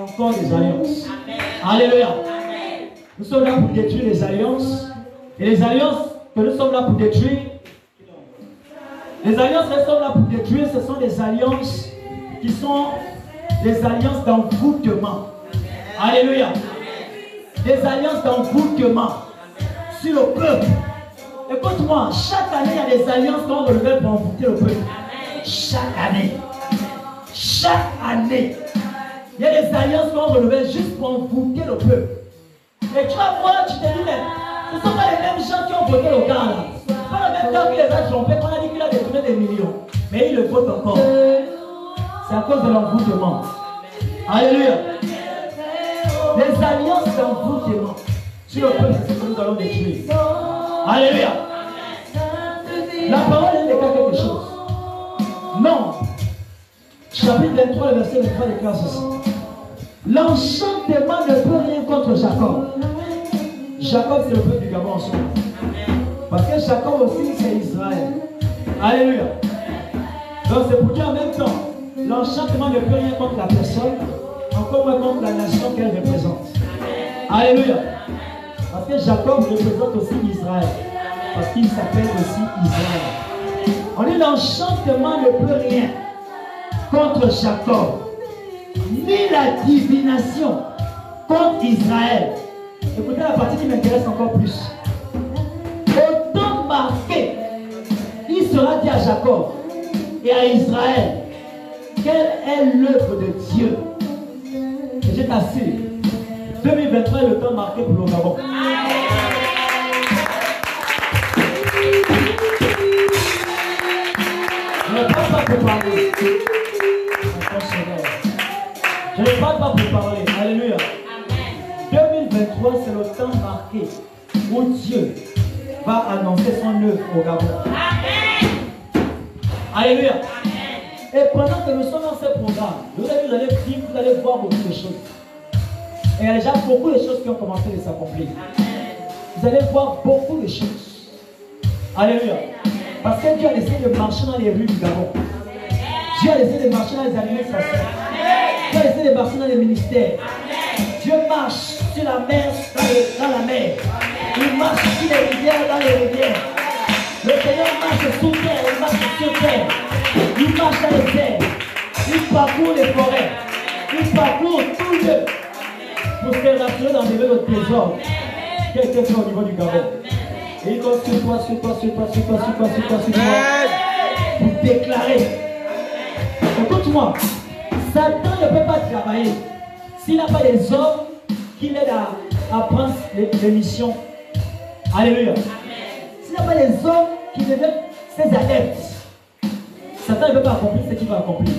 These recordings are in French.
encore des alliances. Alléluia. Nous sommes là pour détruire les alliances. Et les alliances que nous sommes là pour détruire, les alliances que nous sommes là pour détruire, ce sont des alliances qui sont des alliances d'envoûtement. Alléluia. Des alliances d'envoûtement sur le peuple. Écoute-moi, chaque année, il y a des alliances qu'on renouvelle pour envoûter le peuple. Chaque année. Chaque année. Il y a des alliances qu'on renouvelle juste pour envoûter le peuple. Et tu vas voir, tu te dis, mais ce ne sont pas les mêmes gens qui ont voté le gars là. Ce n'est pas le même gars qui les a trompés, qu'on a dit qu'il a détourné des millions. Mais il le vote encore. C'est à cause de l'envoûtement. Alléluia. Les alliances d'envoûtement sur le peuple, c'est ce que nous allons détruire. Alléluia. La parole elle déclare quelque chose. Non. Chapitre 23, le verset 23 déclare ceci. L'enchantement ne peut rien contre Jacob. Jacob, c'est le peuple du Gabon en ce moment. Parce que Jacob aussi, c'est Israël. Alléluia. Donc c'est pour dire en même temps, l'enchantement ne peut rien contre la personne, encore moins contre la nation qu'elle représente. Alléluia. Parce que Jacob représente aussi Israël. Parce qu'il s'appelle aussi Israël. On dit l'enchantement ne peut rien contre Jacob, ni la divination contre Israël. Écoutez la partie qui m'intéresse encore plus. Au temps marqué, il sera dit à Jacob et à Israël, quelle est l'œuvre de Dieu. Et je t'assure, 2023 est le temps marqué pour le Gabon. Je ne parle pas pour parler. Je ne parle pas pour parler. Alléluia. 2023, c'est le temps marqué où Dieu va annoncer son œuvre au Gabon. Alléluia. Et pendant que nous sommes dans ce programme, vous allez vivre, vous allez voir beaucoup de choses. Et il y a déjà beaucoup de choses qui ont commencé à s'accomplir. Vous allez voir beaucoup de choses. Alléluia. Parce que Dieu a décidé de marcher dans les rues du Gabon. Dieu a décidé de marcher dans les administrations. Dieu a décidé de marcher dans les ministères. Dieu marche sur la mer, dans la mer. Il marche sur les rivières, dans les rivières. Le Seigneur marche sous terre, il marche sur terre. Il marche dans les airs. Il parcourt les forêts. Il parcourt tout lieu pour se rassurer d'enlever le trésor quelqu'un fait au niveau du Gabon. Et il compte sur toi, sur toi, sur toi, sur toi, sur toi, sur toi, sur toi, pour déclarer. Écoute-moi, Satan ne peut pas travailler s'il n'a pas des hommes qui l'aident à prendre les missions. Alléluia. S'il n'a pas des hommes qui deviennent ses adeptes, Satan ne peut pas accomplir ce qu'il va accomplir.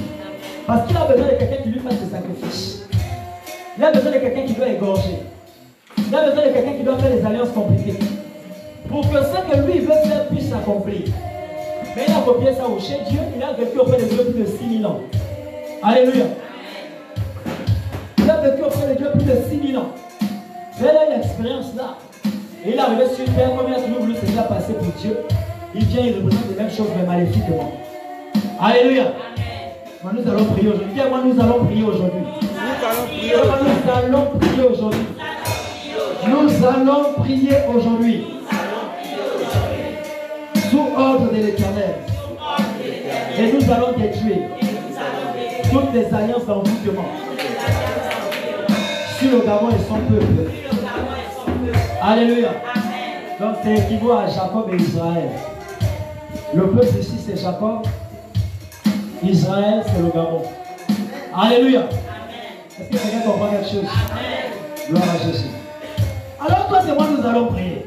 Parce qu'il a besoin de quelqu'un qui lui fasse des sacrifices. Il a besoin de quelqu'un qui doit égorger. Il a besoin de quelqu'un qui doit faire des alliances compliquées. Pour que ce que lui veut faire puisse s'accomplir. Mais il a copié ça au chez Dieu. Il a vécu auprès de Dieu plus de 6000 ans. Alléluia. Il a vécu auprès de Dieu plus de 6000 ans. Mais il a une expérience là. Et il est arrivé sur terre, comme il a toujours voulu se faire passer pour Dieu. Il vient, il représente les mêmes choses, mais maléfiquement. Alléluia. Moi, nous allons prier aujourd'hui. Moi, nous allons prier aujourd'hui. Nous allons prier aujourd'hui. Nous allons prier aujourd'hui. Sous ordre de l'Éternel. Et nous allons détruire toutes les alliances d'envoûtement sur le Gabon et son peuple. Alléluia. Donc c'est équivaut à Jacob et Israël. Le peuple ici c'est Jacob. Israël c'est le Gabon. Alléluia. Est-ce que quelqu'un comprend quelque chose? Gloire à Jésus. Alors toi et moi nous allons prier.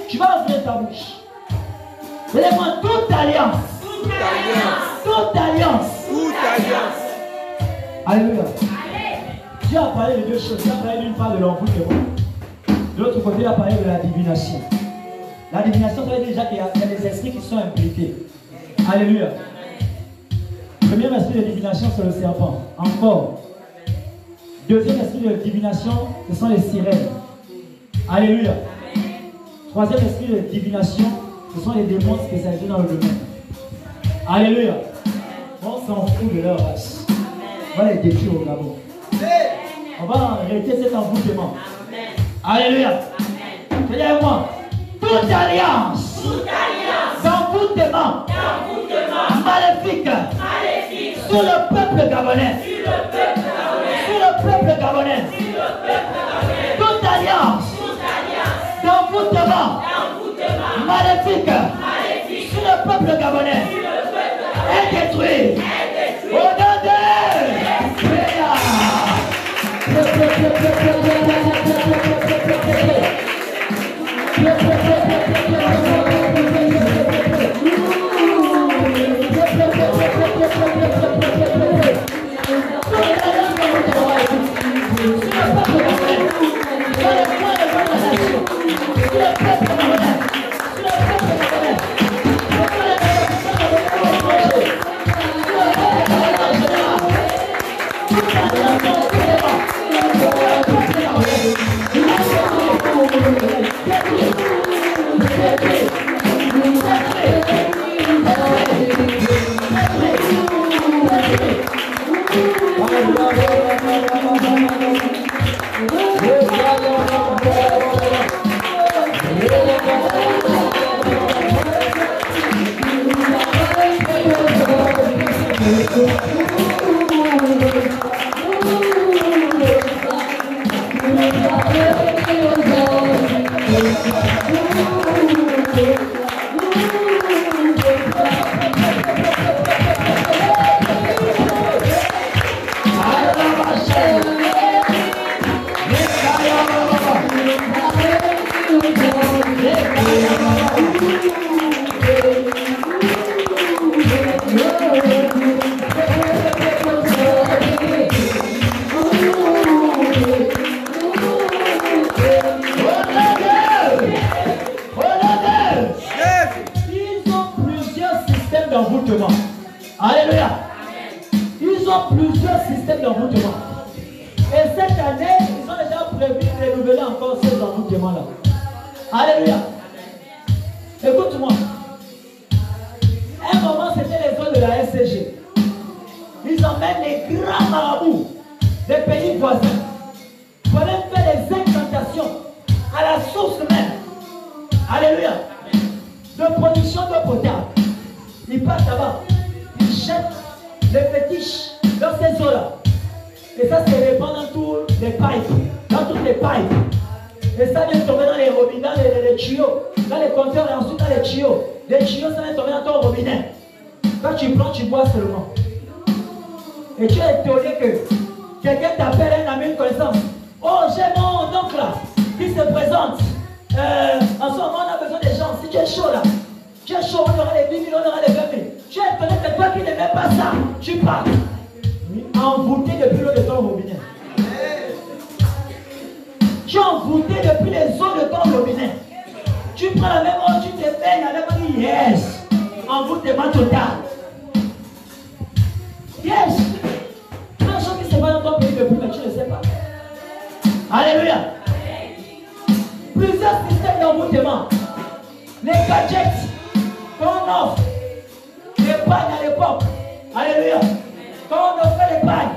Tu vas ouvrir ta bouche. Lève-moi toute alliance. Toute alliance. Toute alliance. Toute alliance. Alléluia. Dieu a parlé de deux choses. Il a parlé d'une part de l'envoûtement. De l'autre côté, il a parlé de la divination. La divination, ça veut dire déjà qu'il y a des esprits qui sont impliqués. Alléluia. Le premier esprit de divination, c'est le serpent. Encore. Deuxième esprit de divination, ce sont les sirènes. Alléluia. Troisième esprit de divination, ce sont les démons spécialisés dans le domaine. Alléluia. On s'en fout de leur race. On va les détruire au Gabon. On va arrêter cet envoûtement. Alléluia. Je dis avec moi, toute alliance d'envoûtement maléfique sur le peuple gabonais. Sur le peuple gabonais. Toute alliance d'envoûtement maléfique sur le peuple gabonais est détruit. Au nom de Prière. Alléluia. Ils ont plusieurs systèmes d'envoûtement. Et cette année, ils ont déjà prévu de renouveler encore ces envoûtements-là. Alléluia. Écoute-moi. Un moment, c'était les zones de la SCG. Ils emmènent les grands marabouts des pays voisins pour aller faire des incantations à la source même. Alléluia. De production d'eau potable. Ils partent là-bas. Ils jettent les fétiches dans ces eaux-là. Et ça se répand dans toutes les pipes. Dans toutes les pipes. Et ça vient tomber dans les robinets, dans les tuyaux. Dans les compteurs et ensuite dans les tuyaux. Les tuyaux, ça vient tomber dans ton robinet. Quand tu prends, tu bois seulement. Et tu es étonné que quelqu'un t'appelle un ami, une connaissance. Oh, j'ai mon oncle là qui se présente. En ce moment, on a besoin des gens. Si tu es chaud là, tu es chaud, on aura les 10 000, on aura les 20 000. Tu es étonné que toi qui n'aimais pas ça, tu pars. Envoûté depuis l'eau de ton robinet. Tu es envoûté depuis les eaux de ton robinet. Tu prends la même eau, tu te baignes avec un yes. Envoûtement total. Yes. C'est une chose qui se passe dans ton pays depuis, mais tu ne sais pas. Alléluia. Plusieurs systèmes d'envoûtement. Les gadgets qu'on offre. Les pagnes à l'époque. Alléluia. Quand on offrait les pagnes.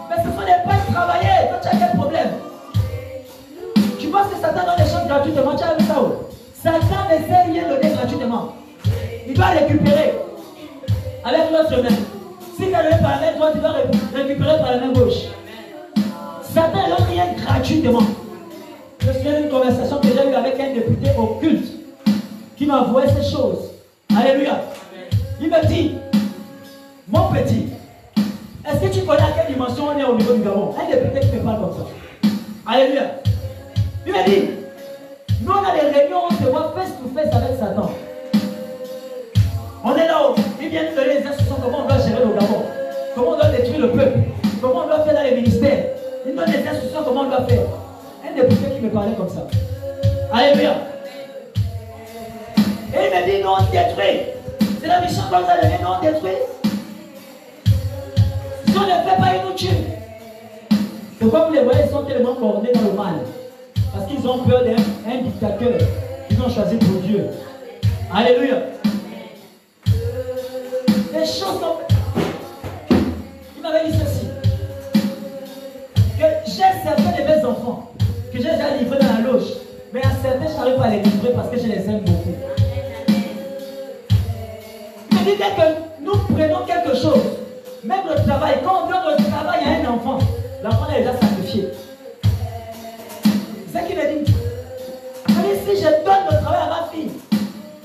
Mais ce sont des pagnes travaillées. Toi, tu as quel problème? Tu penses que Satan donne des choses gratuitement? Tu as vu ça où? Satan ne sait rien donner gratuitement. Il doit récupérer avec l'autre main. Si tu as donné par la main droite, tu dois récupérer par la main gauche. Satan ne donne rien gratuitement. Je me souviens d'une conversation que j'ai eue avec un député occulte qui m'a avoué ces choses. Alléluia. Il me dit, mon petit, est-ce que tu connais à quelle dimension on est au niveau du Gabon? Un député qui me parle comme ça. Alléluia. Il me dit, nous on a des réunions, on se voit face to face avec Satan. On est là-haut. Il vient nous donner les instructions comment on doit gérer le Gabon. Comment on doit détruire le peuple. Comment on doit faire dans les ministères. Il donne des instructions comment on doit faire. Un député qui me parlait comme ça. Alléluia. Et il me dit, non, on détruit. C'est la mission qu'on nous a donnée, non, on détruit. Si on ne fait pas, ils nous tuent. C'est quoi vous les voyez, ils sont tellement bornés dans le mal. Parce qu'ils ont peur d'un dictateur qu'ils ont choisi pour Dieu. Alléluia. Les choses sont... Il m'avait dit ceci. d'enfants que j'ai déjà livrés dans la loge. Mais à certains, je n'arrive pas à les livrer parce que je les aime beaucoup. Je dis dès que nous prenons quelque chose, même le travail, quand on donne le travail à un enfant, l'enfant est déjà sacrifié. C'est ce qu'il me dit. Allez, si je donne le travail à ma fille,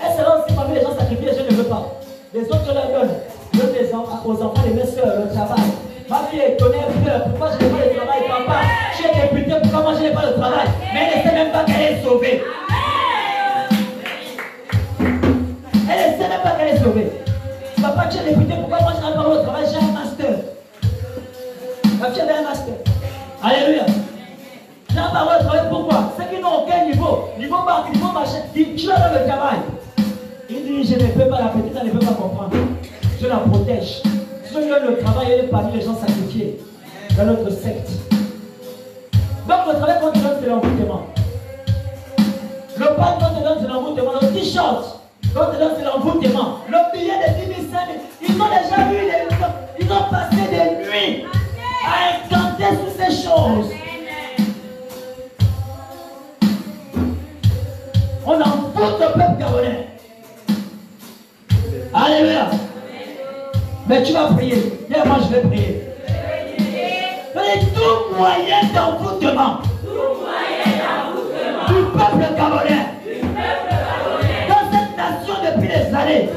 elle sera aussi parmi les gens sacrifiés, je ne veux pas. Les autres, je leur donne. Je donne aux enfants de mes soeurs le travail. Ma fille est étonnée, elle pleure. Pourquoi je n'ai pas le travail? Papa, je suis député, pourquoi moi je n'ai pas le travail? Mais elle ne sait même pas qu'elle est sauvée. Elle ne sait même pas qu'elle est sauvée. Papa, tu es député, pourquoi moi je n'ai pas le travail? J'ai un master. Ma fille avait un master. Alléluia. J'ai un parole de travail, pourquoi? Ceux qui n'ont aucun niveau banque, niveau machin, tu leur donnes le travail. Il dit, je ne peux pas, la petite, elle ne peut pas comprendre. Je la protège. Si je lui donne le travail, elle est parmi les gens sacrifiés dans notre secte. Donc le travail qu'on te donne, c'est l'envoûtement. Le pain qu'on te donne, c'est l'envoûtement. Le t-shirt qu'on te donne, c'est l'envoûtement. Le billet de 10 000, 5 000. Ils ont déjà vu, ils ont passé des nuits à incanter sur ces choses. On envoûte le peuple gabonais. Alléluia. Mais tu vas prier. Viens, moi je vais prier. Fais tout moyen d'envoûtement du peuple gabonais. Dans cette nation depuis des années.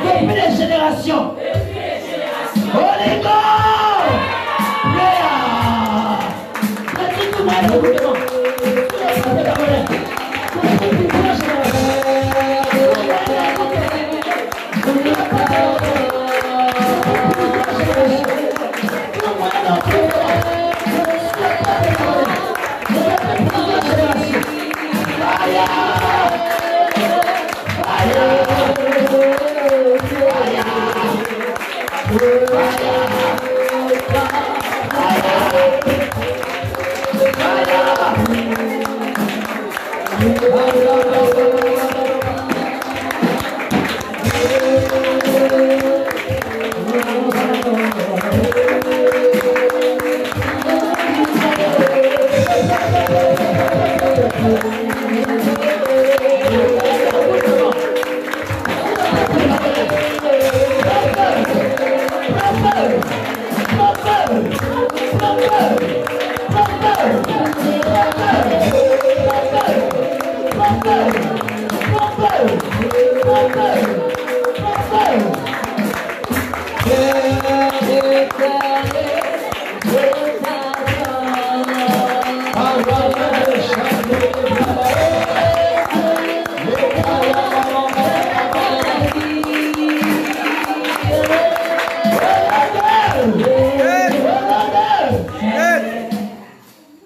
Depuis des générations. Holy Ghost. Fais tout moyen d'envoûtement.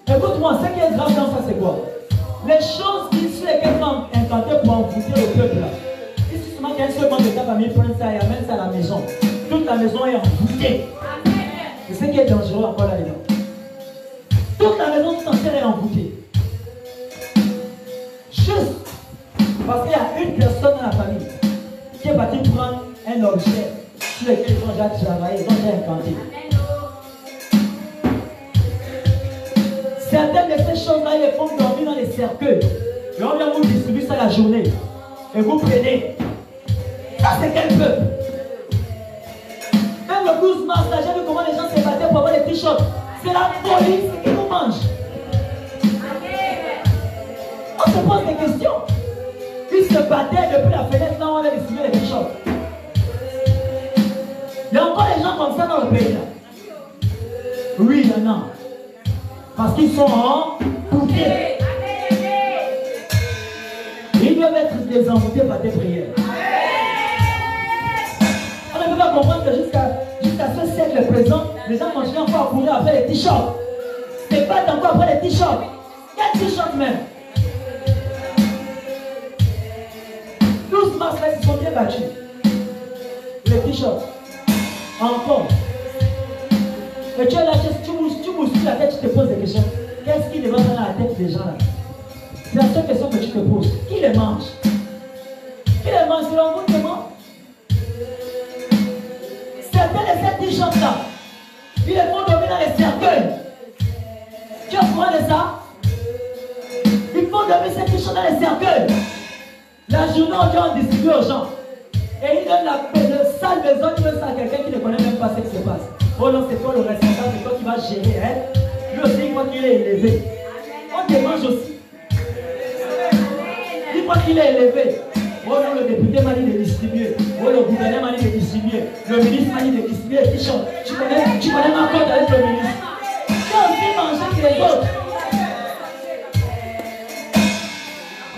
Écoute-moi, ce qui est grave dans ça, c'est quoi? Les choses qui sont également incantées pour envoûter le peuple là. Il suffit seulement qu'un seul membre de ta famille prenne ça et amène ça à la maison. Toute la maison est envoûtée. C'est ce qui est dangereux encore là-dedans. Toute la maison tout entière est envoûtée. Juste parce qu'il y a une personne dans la famille qui est partie prendre un objet sur lequel ils ont déjà travaillé, ils ont déjà incanté. Certaines de ces choses-là, ils les font dormir dans les cercueils. Et on vient vous distribuer ça la journée. Et vous prenez. Ça, c'est quel peuple? Même le 12 mars, là, j'ai vu comment les gens se battaient pour avoir des t-shirts. C'est la police qui nous mange. On se pose des questions. Ils se battaient depuis la fenêtre, là, on a distribué les t-shirts. Il y a encore des gens comme ça dans le pays, là. Oui, il y en a. Parce qu'ils sont envoûtés. Ils doivent être désenvoûtés par des prières. On ne peut pas comprendre que jusqu'à ce siècle présent, les gens continuent encore à courir après les t-shirts. Ils se battent encore après les t-shirts. Quel t-shirt même? 12 mars, là, ils sont bien battus. Les t-shirts. Encore. Et tu es là, tu bouscules la tête, tu te poses des questions. Qu'est-ce qui devrait dans la tête des gens là? C'est la seule question que tu te poses. Qui les mange? Qui les mange? C'est l'envoûtement. Certains de ces t-shirts là, ils les font dormir dans les cercueils. ont donné ces t-shirts dans les cercueils. La journée, on vient distribuer aux gens. Et il donne le sale besoin, il donne ça à quelqu'un qui ne connaît même pas ce qui se passe. Oh non, c'est toi le responsable, c'est toi qui vas gérer. Hein? Lui aussi, il croit qu'il est élevé. On démange aussi. Il croit qu'il est élevé. Oh non, le député m'a dit de distribuer. Oh, le gouverneur m'a dit de distribuer. Le ministre m'a dit de distribuer. Tu connais ma compte avec le ministre. Tu as aussi mangé que les autres.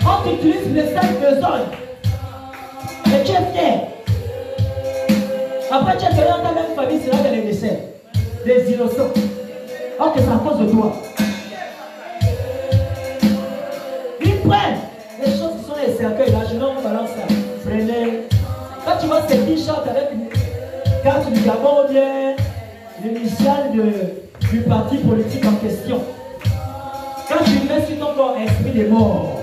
On t'utilise les 5 personnes. Et tu es fier. Après, tu es dans ta même famille, c'est là qu'il y a des décès. Des innocents. Or que c'est à cause de toi. Ils prennent les choses qui sont les cercueils. Là, je ne balance ça. Prenez. Quand tu vois ces t-shirts avec une carte du Gabon ou bien l'initiale du parti politique en question. Quand tu mets sur ton corps esprit des morts.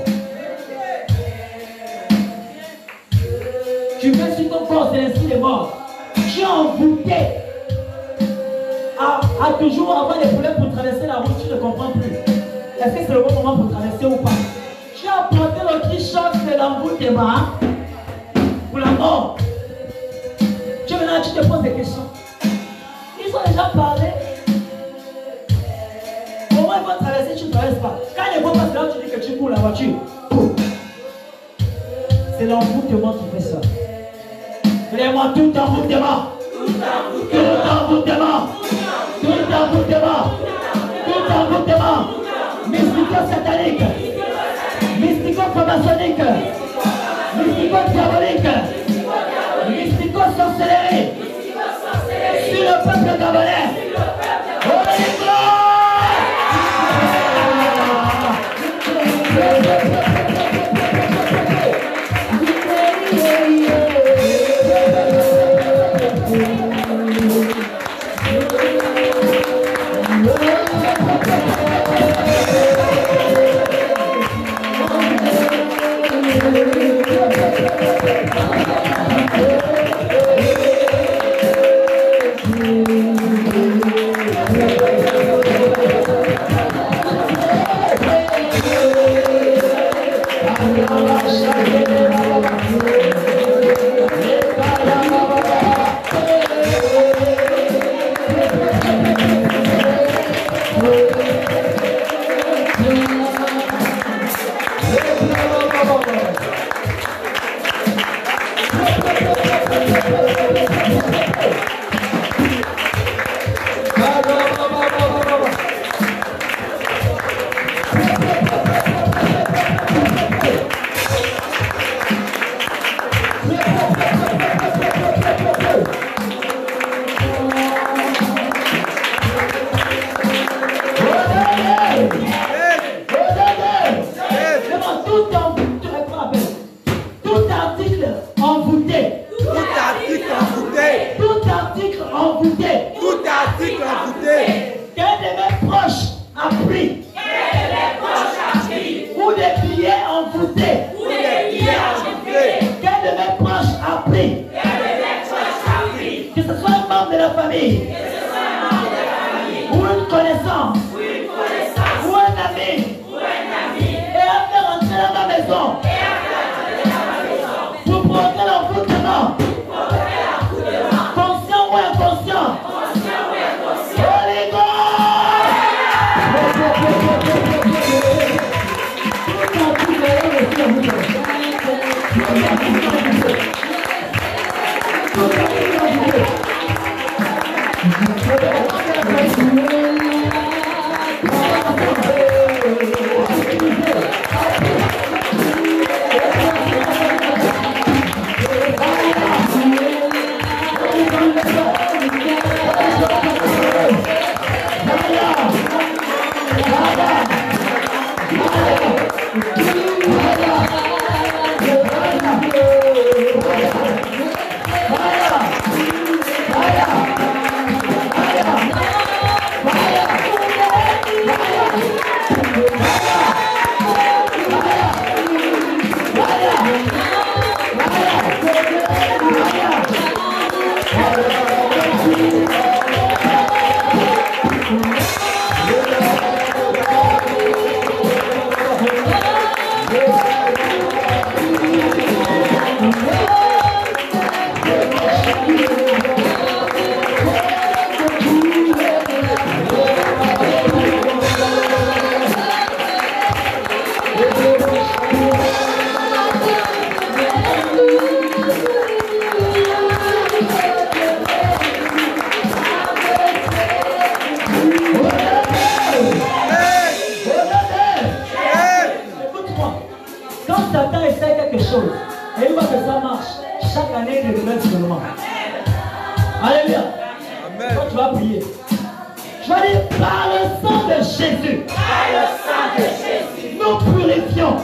Tu mets sur ton corps, c'est l'esprit des morts. Tu es envoûté à toujours avoir des problèmes pour traverser la route, tu ne comprends plus. Est-ce que c'est le bon moment pour traverser ou pas? Tu as porté le t-shirt de l'envoûtement pour la mort. Tu es maintenant, tu te poses des questions. Ils ont déjà parlé. Comment ils vont traverser, tu ne traverses pas. Quand ils vont passer là, tu dis que tu cours la voiture. C'est l'envoûtement qui fait ça. Vraiment tout envoûtement. Tout envoûtement. Tout envoûtement. Tout envoûtement. Mystico-satanique. Mystico-formaçonnique. Mystico-diabolique. Mystico-sorcellerie. Sur le peuple gabonais. Holy glory! choses. Et une fois que ça marche, chaque année, il renouvelle seulement. Alléluia. Amen. Quand tu vas prier, je vais dire par le sang de Jésus. Par le sang de Jésus. Nous purifions.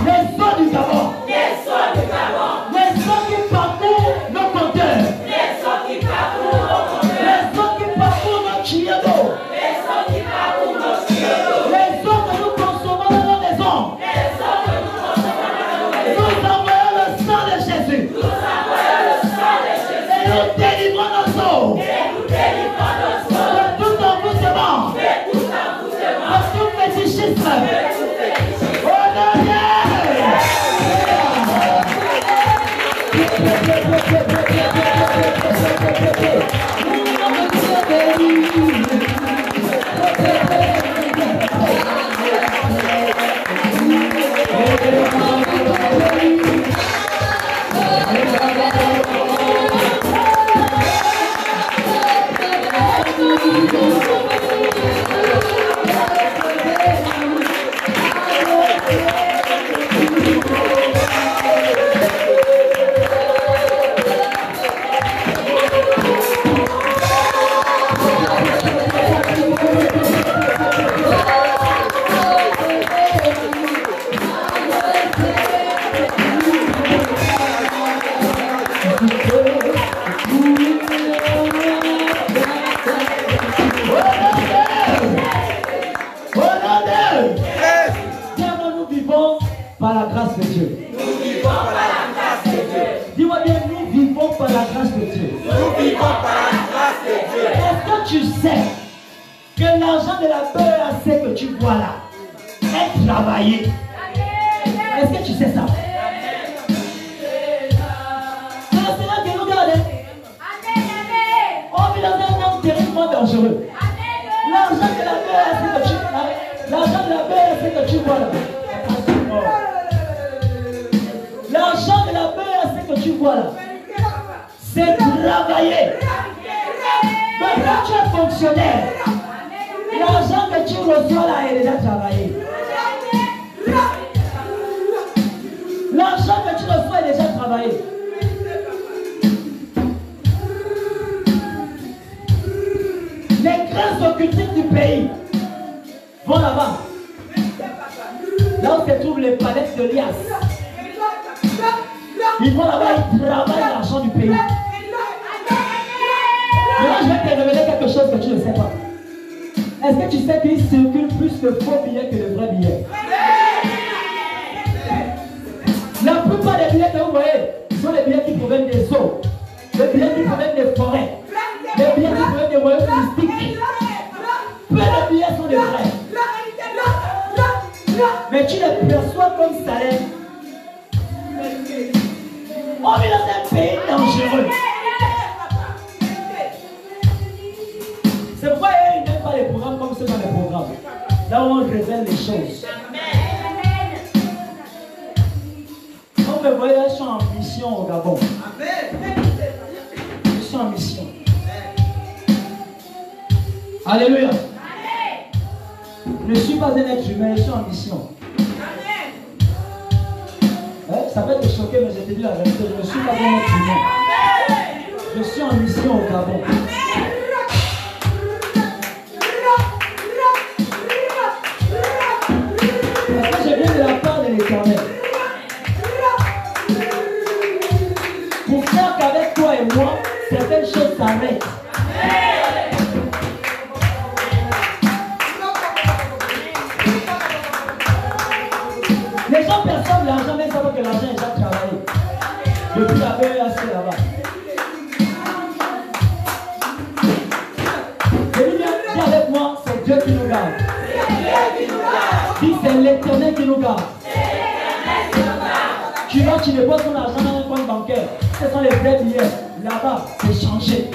Les eaux du Gabon. Les eaux du Gabon. Les eaux qui parcourent nos compteurs. Les eaux qui parcourent nos compteurs. Les eaux qui parcourent nos tuyaux d'eau. Les eaux qui parcourent nos tuyaux d'eau. Les eaux que nous consommons dans nos maisons. Les eaux que nous consommons dans nos maisons. Nous envoyons le sang de Jésus. Nous envoyons le sang de Jésus. Et nous délivrons nos eaux. Et nous délivrons nos eaux. De tout envoûtement. De tout envoûtement. De tout fétichisme. Par la grâce de Dieu. Nous vivons par la grâce de Dieu. Dis-moi bien, nous vivons par la grâce de Dieu. Nous vivons par la grâce de Dieu. Est-ce que tu sais que l'argent de la BEAC que tu vois là est travaillé? Est-ce que tu sais ça? C'est le Seigneur qui nous garde. On vit dans un monde terriblement dangereux. L'argent de la BEAC que tu vois là. L'argent de la BEAC que tu vois là, c'est travaillé. Mais quand tu es fonctionnaire, l'argent que tu reçois là est déjà travaillé. L'argent que tu reçois est déjà travaillé. Les grands occultistes du pays vont là-bas. Là où se trouvent les palettes de lias. Ils vont là-bas, ils travaillent l'argent du pays. Maintenant, je vais te révéler quelque chose que tu ne sais pas. Est-ce que tu sais qu'il circule plus de faux billets que de vrais billets? La plupart des billets que vous voyez sont les billets qui proviennent des eaux, les billets qui proviennent des forêts, les billets qui proviennent des royaumes mystiques. Peu de billets sont des vrais. Mais tu les perçois comme salaire. On vit dans un pays dangereux. C'est pourquoi ils n'aiment pas les programmes comme ceux dans les programmes. Là où on révèle les choses. Quand vous voyez, je suis en mission au Gabon. Je suis en mission. Alléluia. Je ne suis pas un être humain, je suis en mission. Ça va te choquer, mais je te dis la vérité, je ne suis pas un être humain. Je suis en mission au Gabon. Parce que je viens de la part de l'Éternel. Pour faire qu'avec toi et moi, certaines choses s'arrêtent. Les gens perçoivent l'argent, mais ils savent que l'argent est déjà travaillé. Depuis la BEAC là-bas. Dis avec moi, c'est Dieu qui nous garde. Dis, c'est l'Éternel qui nous garde. Tu vas, tu déposes ton argent dans un compte bancaire. Ce sont les vrais billets. Là-bas, c'est changé.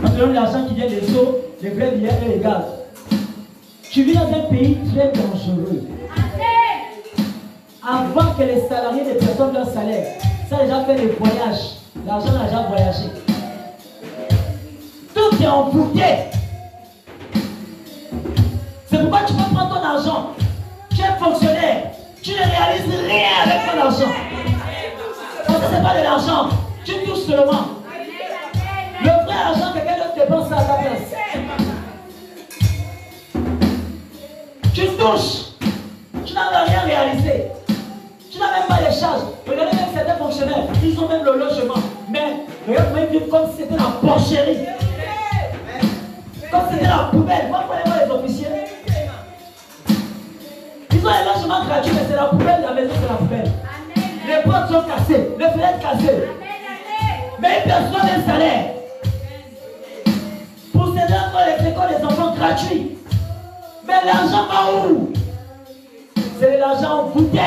Parce que l'argent qui vient des eaux, les vrais billets est égal. Tu vis dans un pays très dangereux. Avant que les salariés ne perçoivent leur salaire, ça a déjà fait des voyages. L'argent a déjà voyagé. Tout est envoûté. C'est pourquoi tu peux prendre ton argent. Tu es fonctionnaire. Tu ne réalises rien avec ton argent. Parce que ce n'est pas de l'argent. Tu touches seulement. Le vrai argent, quelqu'un d'autre dépense à ta place. Tu touches. Tu n'as rien réalisé. Tu n'as même pas les charges. Regardez même certains fonctionnaires. Ils ont même le logement. Mais regarde comment ils vivent comme si c'était la porcherie. Comme si c'était la poubelle. Moi, vous voyez voir les officiers. Ils ont un logement gratuit, mais c'est la poubelle de la maison, c'est la poubelle. Les portes sont cassées, les fenêtres cassées. Mais ils perçoivent un salaire. Pour ces enfants, les écoles, les enfants gratuits. Mais l'argent va où? C'est l'argent voûté.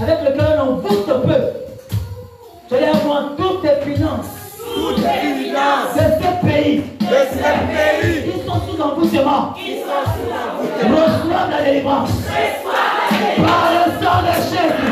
Avec lequel on voûte peu. Je vais avoir toutes les finances. Toutes les finances de ce pays. Ils sont sous envoûtement. Reçoivent la délivrance. Par le sang de Jésus.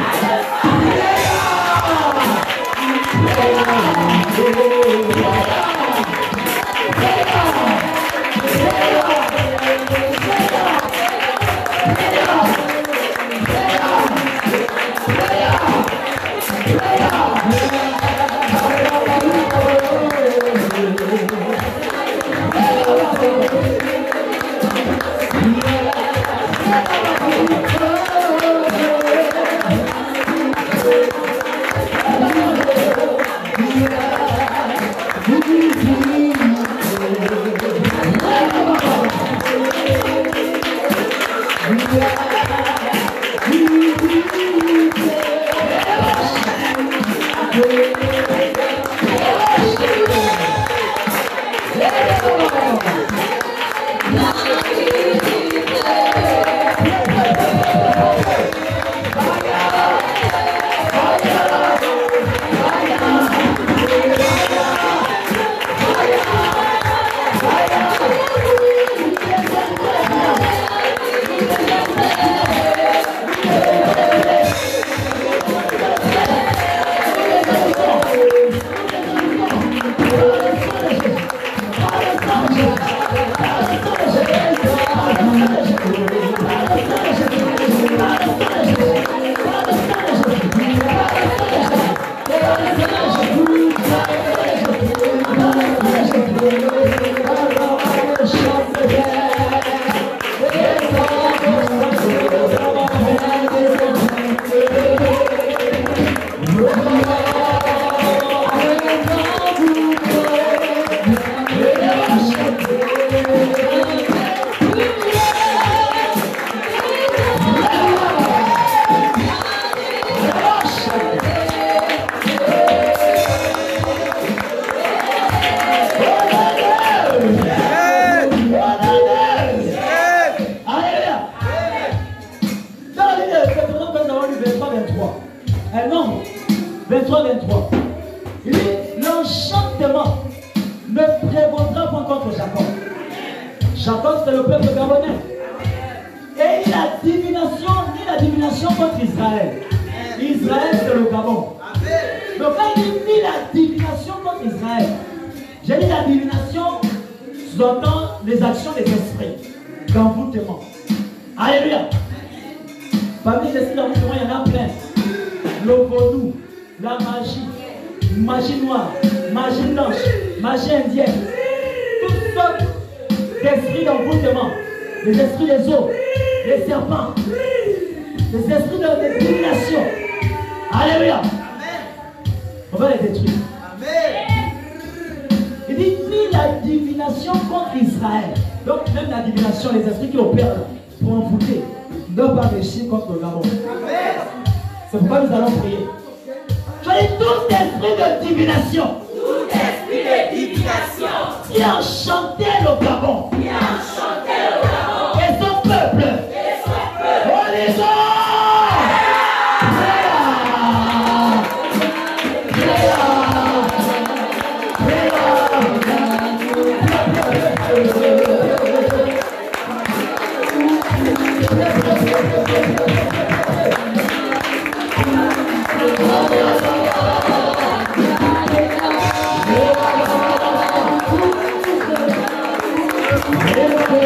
Yeah.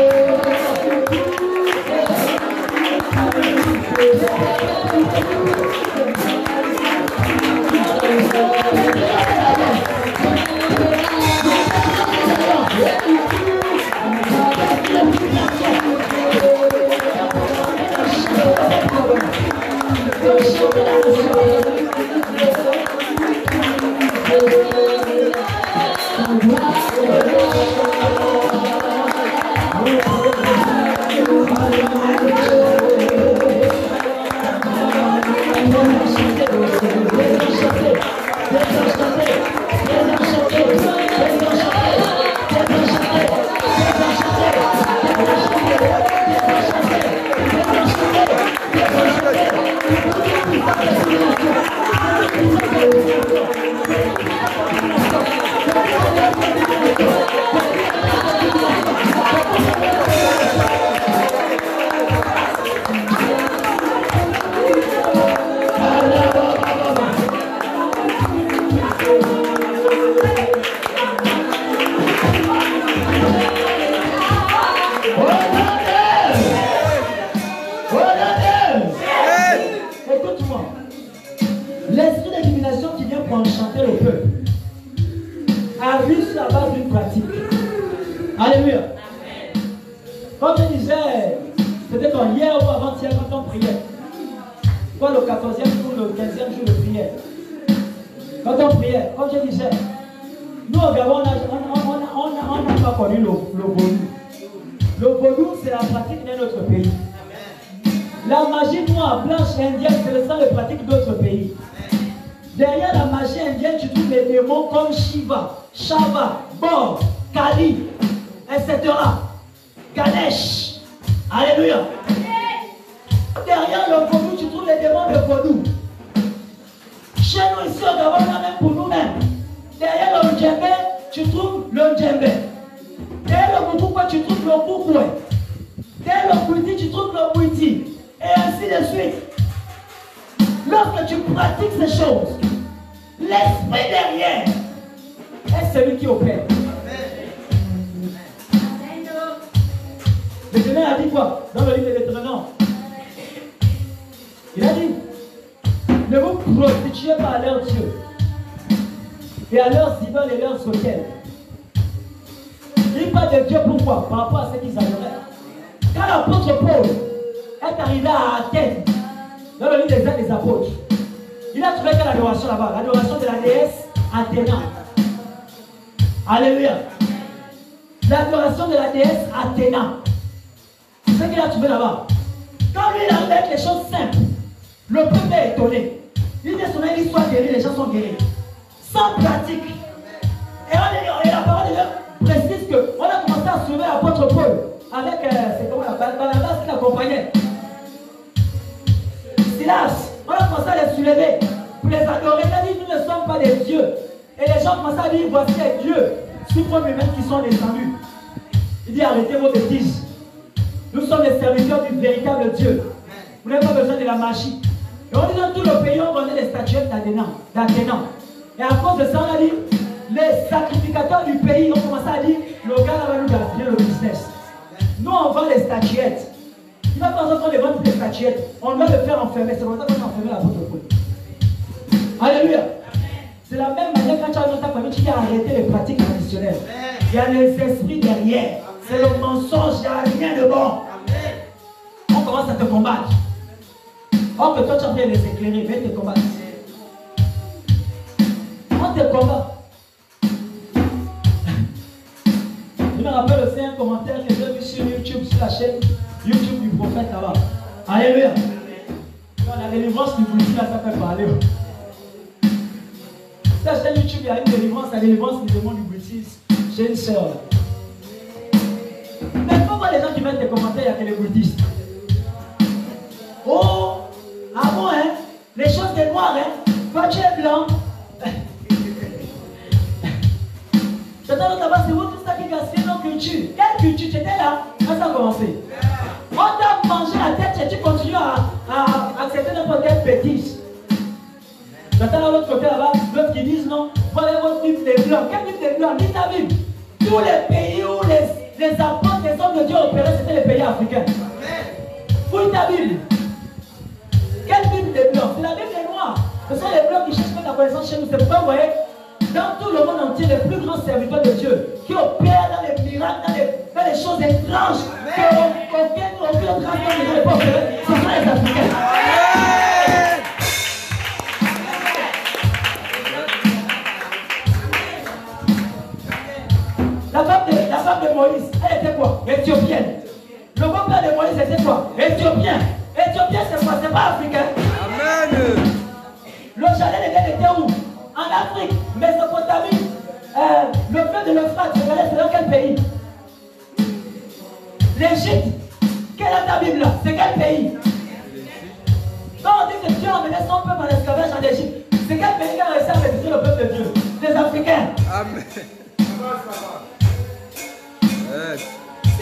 femme de Moïse, elle était quoi? Éthiopienne. Le beau-père de Moïse était quoi? Éthiopien. Éthiopien, c'est quoi? C'est pas africain. Amen. Le jardin d'Éden était où? En Afrique, Mésopotamie. Le fleuve de l'Euphrate, c'est dans quel pays? L'Égypte. Quelle est ta Bible là? C'est quel pays? Quand on dit que Dieu a emmené son peuple en esclavage en Égypte, c'est quel pays qui a réussi à réduire le peuple de Dieu? Les Africains. Amen.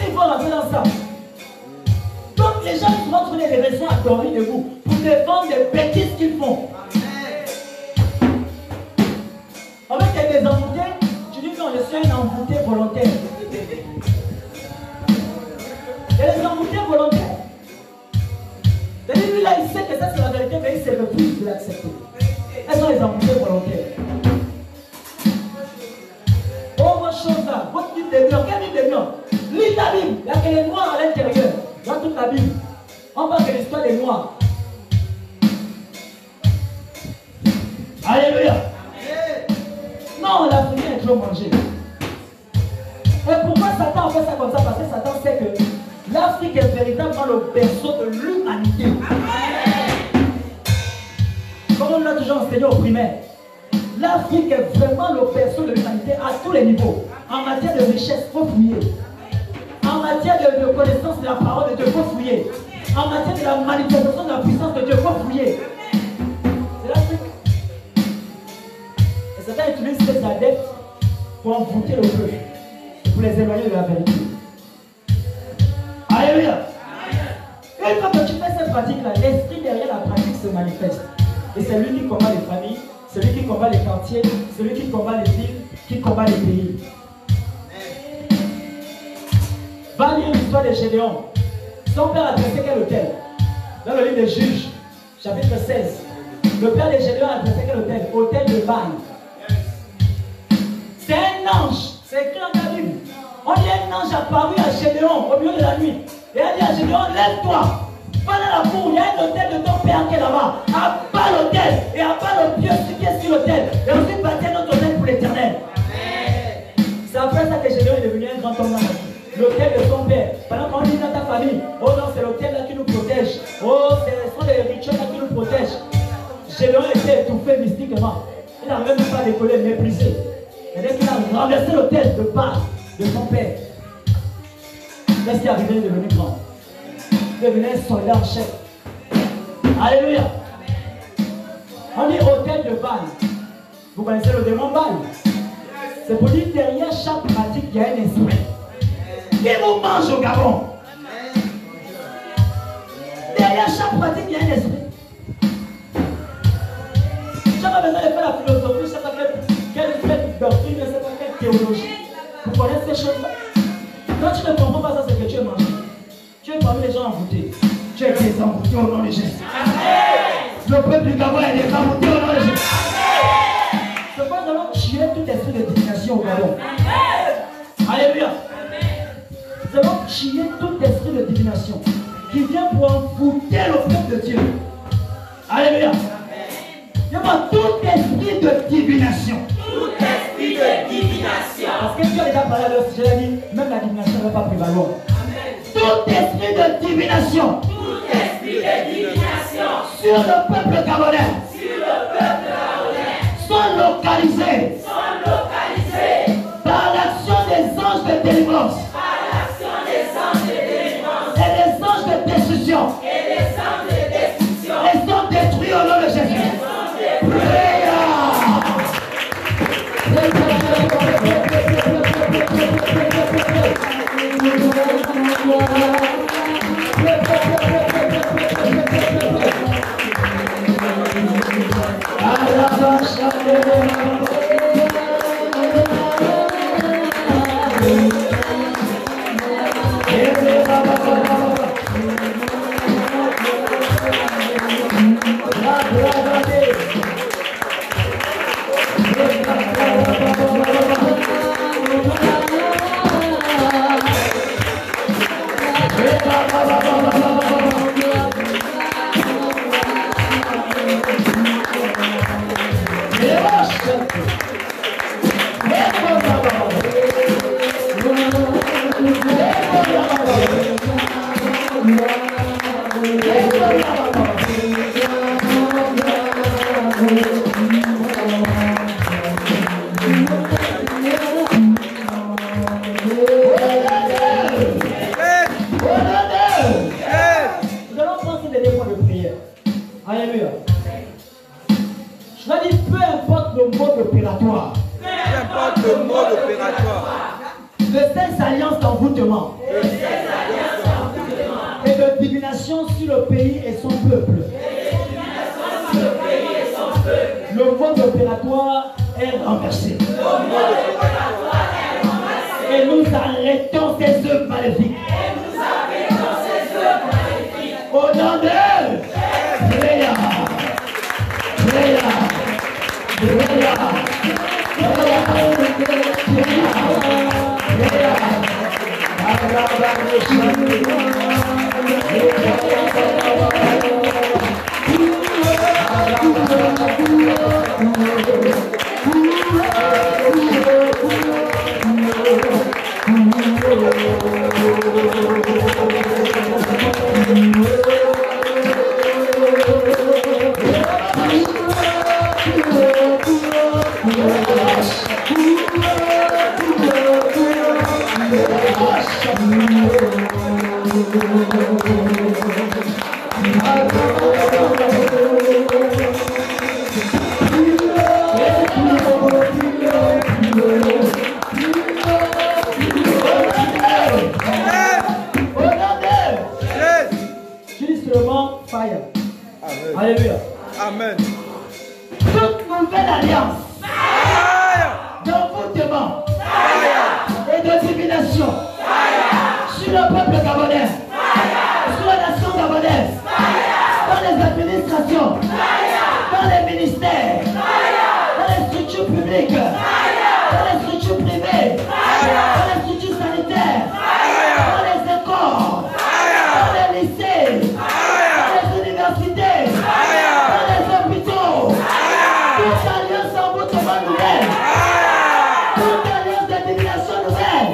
Il faut rentrer dans ça. Donc les gens vont trouver des raisons à dormir de vous pour défendre les bêtises qu'ils font. En fait, il y a des emboutés, tu dis non, je suis un embouté volontaire. Il y a des emboutés volontaires. Lui là, il sait que ça c'est la vérité, mais il se refuse de l'accepter. Elles sont les emboutés volontaires. Oh, votre chose là, votre Bible de blanc, quelle Bible de blanc? Lis ta Bible, il y a que les noirs à l'intérieur. Dans toute la Bible, on parle de l'histoire des noirs. Alléluia. Non, l'Africain est trop mangé. Et pourquoi Satan fait ça comme ça? Parce que Satan sait que l'Afrique est véritablement le berceau de l'humanité. Comme on l'a toujours enseigné au primaire. L'Afrique est vraiment le berceau de l'humanité à tous les niveaux. En matière de richesse, il faut fouiller. En matière de connaissance de la parole de Dieu, il faut fouiller. En matière de la manifestation de la puissance de Dieu, il faut fouiller. C'est l'Afrique. Et Satan utilise ses adeptes pour envoûter le peuple et pour les éloigner de la vérité. Alléluia. Une fois que tu fais cette pratique-là, l'esprit derrière la pratique se manifeste. Et c'est lui qui combat les familles, c'est lui qui combat les quartiers, c'est lui qui combat les villes, qui combat les pays. Va lire l'histoire de Gédéon. Son père a dressé quel hôtel? Dans le livre des Juges, chapitre 16. Le père de Gédéon a dressé quel hôtel? Hôtel de Baal. C'est un ange. C'est écrit dans ta Bible. On dit un ange apparu à Gédéon au milieu de la nuit. Et elle dit à Gédéon, lève-toi. Va dans la cour, il y a un hôtel de ton père qui est là-bas. Abat l'hôtel et abat le pieu qui est sur l'hôtel. Et ensuite bâtir notre hôtel pour l'éternel. C'est après ça que Gédéon est devenu un grand homme dans la vie. L'hôtel de son père. Pendant qu'on dit dans ta famille, oh non, c'est l'hôtel là qui nous protège. Oh, ce sont les rituels là qui nous protègent. Gédéon était étouffé mystiquement. Il n'arrivait même pas à décoller, méprisé. Et dès qu'il a renversé l'hôtel de base de son père, qu'est-ce qui est arrivé? Il est devenu grand. Il est devenu un soldat en chef. Alléluia. On dit hôtel de Baal. Vous connaissez le démon Baal? C'est pour dire derrière chaque pratique, il y a un esprit. Qui vous mange au Gabon? Derrière chaque pratique, il y a un esprit. Je n'ai pas besoin de faire la philosophie, je ne sais pas quelle doctrine, je ne sais pas quelle théologie. Vous connaissez ces choses-là? Quand tu ne comprends pas ça, c'est que tu es mangé. Tu es parmi les gens envoûtés. Tu es désembouté au nom de Jésus. Le peuple du Gabon est désembouté au nom de Jésus. C'est pourquoi nous allons tuer tout esprit de divination au Gabon. Alléluia. Nous allons tuer tout esprit de divination qui vient pour envoûter le peuple de Dieu. Alléluia. Il y a tout esprit de divination. Tout esprit de divination. Parce que Dieu a déjà parlé à leur sujet, il a dit, même la divination ne va pas prévaloir. Tout esprit de divination. Tout esprit de divination. Sur le peuple gabonais. Sur le peuple gabonais. Sont localisés. Sont localisés. Par l'action des anges de délivrance. Par l'action des anges de délivrance. Et des anges de destruction. Et des anges de destruction. Ils sont détruits au nom de Jésus. de ces alliances d'envoûtement et de divination sur le pays et son peuple. Le mode opératoire est renversé. Et nous arrêtons ces œuvres maléfiques. Au nom de Réa. Alléluia. Amen. Toute nouvelle alliance d'envoûtement et de divination sur le peuple gabonais, sur la nation gabonaise, dans les administrations, dans les ministères, dans les structures publiques, dans les structures privées, dans les structures sanitaires, dans les écoles, dans les lycées, dans les universités, dans les hôpitaux. Toute alliance d'envoûtement nouvelle, toute alliance de divination nouvelle.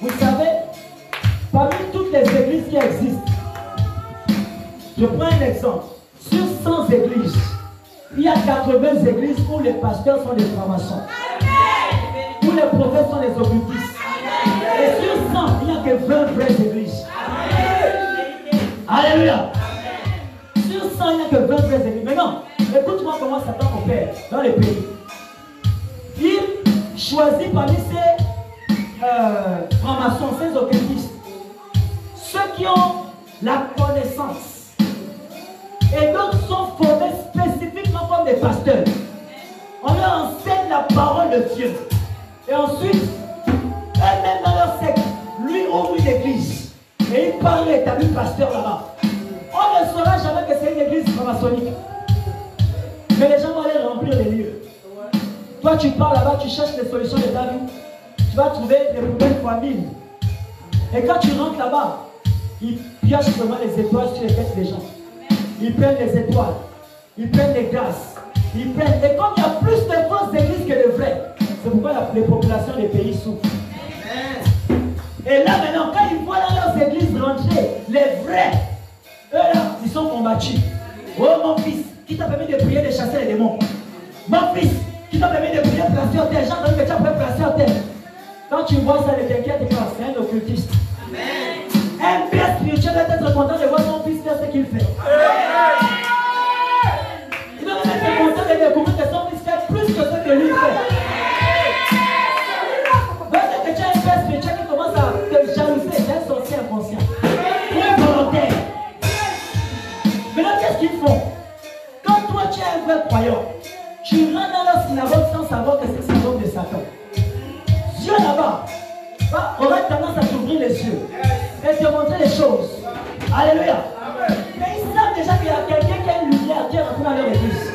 Vous savez, parmi toutes les églises qui existent, je prends un exemple. Sur 100 églises, il y a 80 églises où les pasteurs sont des francs-maçons, où les prophètes sont des occultistes. Et sur 100, il n'y a que 20 vraies églises. Alléluia. Sur 100, il n'y a que 20 vraies églises. Maintenant, écoute-moi comment Satan opère dans les pays. Il choisit parmi ces francs-maçons, ces occultistes, ceux qui ont la connaissance. Et d'autres sont formés spécifiquement comme des pasteurs. On leur enseigne la parole de Dieu. Et ensuite, eux-mêmes dans leur secte, lui ouvre une église. Et il parle établi pasteur là-bas. On ne saura jamais que c'est une église franc-maçonnique. Mais les gens vont aller remplir les lieux. Toi, tu pars là-bas, tu cherches les solutions de ta vie. Tu vas trouver des poubelles familles. Et quand tu rentres là-bas, ils piochent vraiment les étoiles sur les têtes des gens. Ils prennent les étoiles. Ils prennent les grâces. Ils prennent. Et comme il y a plus de fausses églises que de vraies, c'est pourquoi les populations des pays souffrent. Et là maintenant, quand ils voient dans leurs églises rentrer les vrais, eux là, ils sont combattus. Oh mon fils, qui t'a permis de prier, de chasser les démons? Mon fils, qui t'a permis de prier, placer en terre? J'ai entendu que tu as placer en terre. Quand tu vois ça, ne t'inquiète pas, c'est un occultiste. Un père spirituel doit être content de voir son fils faire ce qu'il fait. Il doit être content de découvrir que son fils fait plus que ce que lui fait. Peut-être que tu as un père spirituel qui commence à te jalouser, c'est un sorcier inconscient. Très volontaire. Maintenant, qu'est-ce qu'ils font? Quand toi tu es un vrai croyant, tu rentres dans leur synagogue sans savoir que c'est le synagogue de Satan. Dieu là-bas aura tendance à t'ouvrir les yeux et te montrer les choses. Alléluia. Mais ils savent déjà qu'il y a quelqu'un qui a une lumière qui est rentré dans leur église.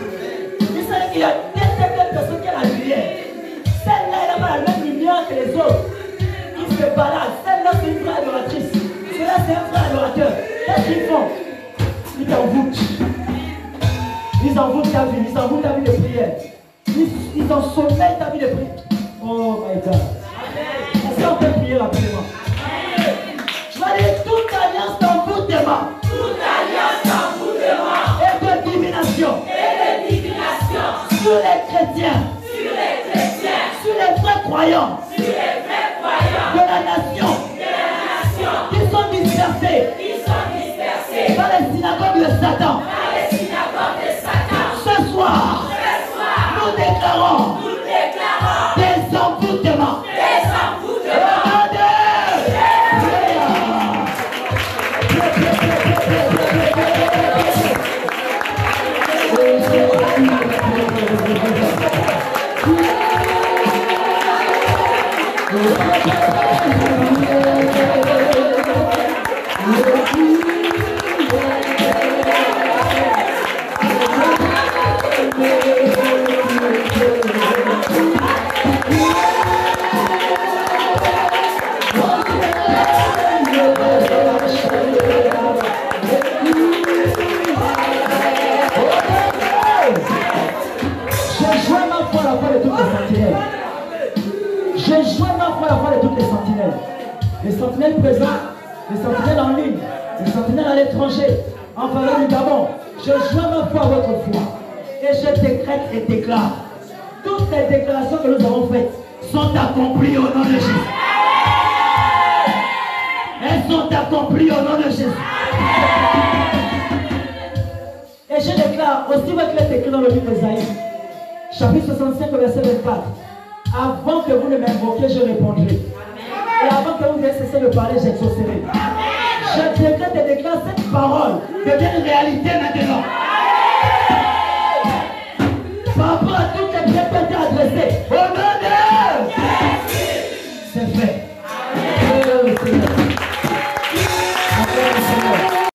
Ils savent qu'il y a telle personne qui a la lumière. Celle-là, elle n'a pas la même lumière que les autres. Ils se baladent. Celle-là, c'est une vraie adoratrice. Celle-là, c'est un vrai adorateur. Qu'est-ce qu'ils font? Ils t'envoûtent. Ils envoûtent ta vie. Ils envoûtent ta vie de prière. Ils ensommeillent ta vie de prière. Oh my God. Est-ce qu'on peut prier rapidement? Je vais dire toute alliance d'envoûtement. Toute alliance d'envoûtement Et de divination. et de divination Sur les chrétiens. sur les chrétiens, Sur les vrais croyants. sur les vrais croyants De la nation. Qui sont dispersés. qui sont dispersés Dans les synagogues de Satan. dans les synagogues de Satan. Ce soir. Ce soir, Nous déclarons nous déclarons des envoûtements. des envoûtements. Les sentinelles présents, les sentinelles en ligne, les sentinelles à l'étranger, en faveur du Gabon. Je joins ma foi à votre foi. Et je décrète et déclare. Toutes les déclarations que nous avons faites sont accomplies au nom de Jésus. Elles sont accomplies au nom de Jésus. Et je déclare, aussi votre lettre écrite dans le livre d'Ésaïe, chapitre 65, verset 24. Avant que vous ne m'invoquiez, je répondrai. Et avant que vous ayez cessé de parler, j'exaucerai. Je décrète et déclare cette parole devient une réalité maintenant. Par rapport à toutes les prières qui ont été adressées,